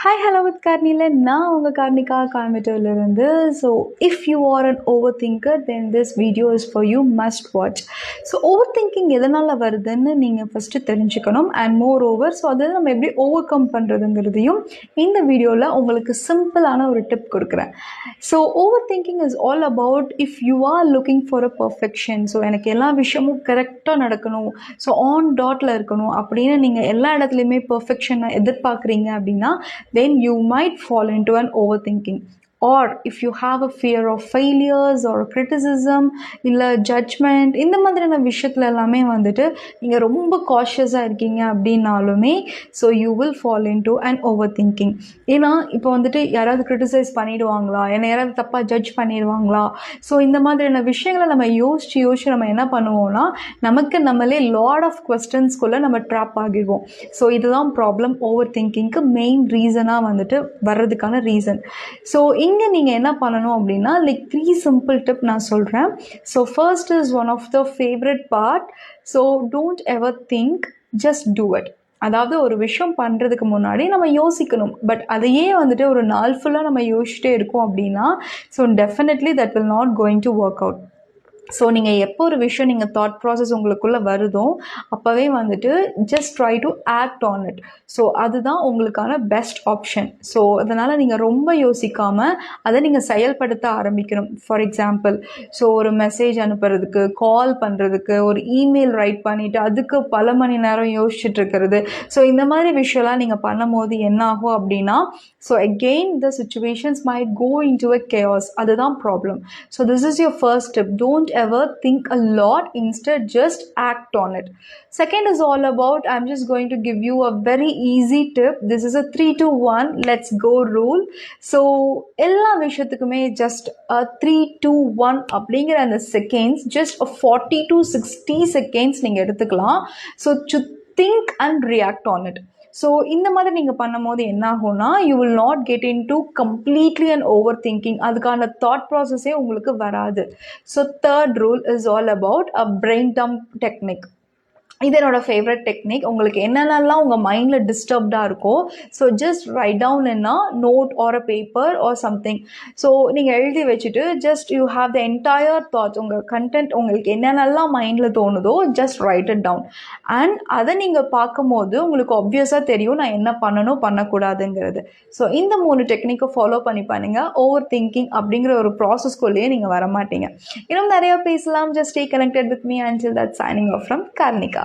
Hi hello with கார்னியில் நான் உங்கள் கார்னிகா கோயம்புத்தூர்லேருந்து. So if you are an over thinker then this video is for you must watch. So over thinking எதனால் வருதுன்னு நீங்கள் first தெரிஞ்சுக்கணும். And more over so அதை நம்ம எப்படி ஓவர் கம் பண்ணுறதுங்கிறதையும் இந்த வீடியோவில் உங்களுக்கு சிம்பிளான ஒரு டிப் கொடுக்குறேன். So over thinking is all about if you are looking for a perfection. So எனக்கு எல்லா விஷயமும் கரெக்டாக நடக்கணும், ஸோ ஆன் டாட்டில் இருக்கணும் அப்படின்னு நீங்கள் எல்லா இடத்துலையுமே பர்ஃபெக்ஷனை எதிர்பார்க்குறீங்க அப்படின்னா then you might fall into an overthinking. Or if you have a fear of failures or criticism இல்லை ஜட்ஜ்மெண்ட், இந்த மாதிரியான விஷயத்துல எல்லாமே வந்துட்டு நீங்கள் ரொம்ப காஷியஸாக இருக்கீங்க அப்படின்னாலுமே so you will fall into and over thinking. ஏன்னா இப்போ வந்துட்டு யாராவது கிரிட்டிசைஸ் பண்ணிடுவாங்களா, என்னை யாராவது தப்பாக ஜட்ஜ் பண்ணிடுவாங்களா, ஸோ இந்த மாதிரியான விஷயங்களை நம்ம யோசிச்சு நம்ம என்ன பண்ணுவோம்னா நமக்கு நம்மளே லாட் ஆஃப் கொஸ்டின்ஸ்குள்ளே நம்ம ட்ராப் ஆகிடுவோம். ஸோ இதுதான் ப்ராப்ளம் ஓவர் திங்கிங்க்கு மெயின் ரீசனாக வந்துட்டு வர்றதுக்கான ரீசன். ஸோ இங்கே நீங்கள் என்ன பண்ணணும் அப்படின்னா லைக் 3 சிம்பிள் டிப் நான் சொல்கிறேன். So first is one of the favourite part. So don't ever think, just do it. அதாவது ஒரு விஷயம் பண்ணுறதுக்கு முன்னாடி நம்ம யோசிக்கணும், பட் அதையே வந்துட்டு ஒரு நாள் ஃபுல்லாக நம்ம யோசிச்சுட்டே இருக்கோம் அப்படின்னா so definitely that will not going to work out. So நீங்கள் எப்போ ஒரு விஷயம் நீங்கள் தாட் ப்ராசஸ் உங்களுக்குள்ளே வருதோ அப்போவே வந்துட்டு just try to act on it. So அதுதான் உங்களுக்கான பெஸ்ட் ஆப்ஷன். ஸோ அதனால் நீங்கள் ரொம்ப யோசிக்காமல் அதை நீங்கள் செயல்படுத்த ஆரம்பிக்கணும். ஃபார் எக்ஸாம்பிள், ஸோ ஒரு மெசேஜ் அனுப்புறதுக்கு, கால் பண்ணுறதுக்கு, ஒரு இமெயில் ரைட் பண்ணிவிட்டு அதுக்கு பல மணி நேரம் யோசிச்சுட்டு இருக்கிறது. ஸோ இந்த மாதிரி விஷயம்லாம் நீங்கள் பண்ணும் போது என்ன ஆகும் அப்படின்னா so again the situations might go into a chaos. அதுதான் problem. So this is your first tip. Don't ever think a lot, instead just act on it. Second is all about, I'm just going to give you a very easy tip. This is a 3 to 1 let's go rule. So எல்லா விஷயத்துக்குமே just a 3 to 1 அப்படிங்கிற அந்த seconds just a 40 to 60 seconds நீங்கள் எடுத்துக்கலாம். So to think and react on it. So இந்த மாதிரி நீங்கள் பண்ணும் போது என்ன ஆகும்னா you will not get in to completely and over thinking. அதுக்கான தாட் ப்ராசஸே உங்களுக்கு வராது. So third rule is all about a brain dump technique. இது என்னோட ஃபேவரட் டெக்னிக். உங்களுக்கு என்னென்னலாம் உங்கள் மைண்டில் டிஸ்டர்ப்டாக இருக்கோ ஸோ ஜஸ்ட் ரைட் டவுன் என்ன note or a paper or something. So நீங்கள் எழுதி வச்சுட்டு just you have the entire thoughts, உங்கள் கண்டென்ட் உங்களுக்கு என்னென்னலாம் மைண்டில் தோணுதோ just write it down. And அதை நீங்கள் பார்க்கும்போது உங்களுக்கு ஆப்வியஸாக தெரியும் நான் என்ன பண்ணணும் பண்ணக்கூடாதுங்கிறது. ஸோ இந்த 3 டெக்னிக்கை ஃபாலோ பண்ணி பண்ணுங்கள். ஓவர் திங்கிங் அப்படிங்கிற ஒரு ப்ராசஸ்குள்ளேயே நீங்கள் வரமாட்டீங்க. இன்னும் நிறையா பேசலாம். Just stay connected with me until that signing off from Karnika.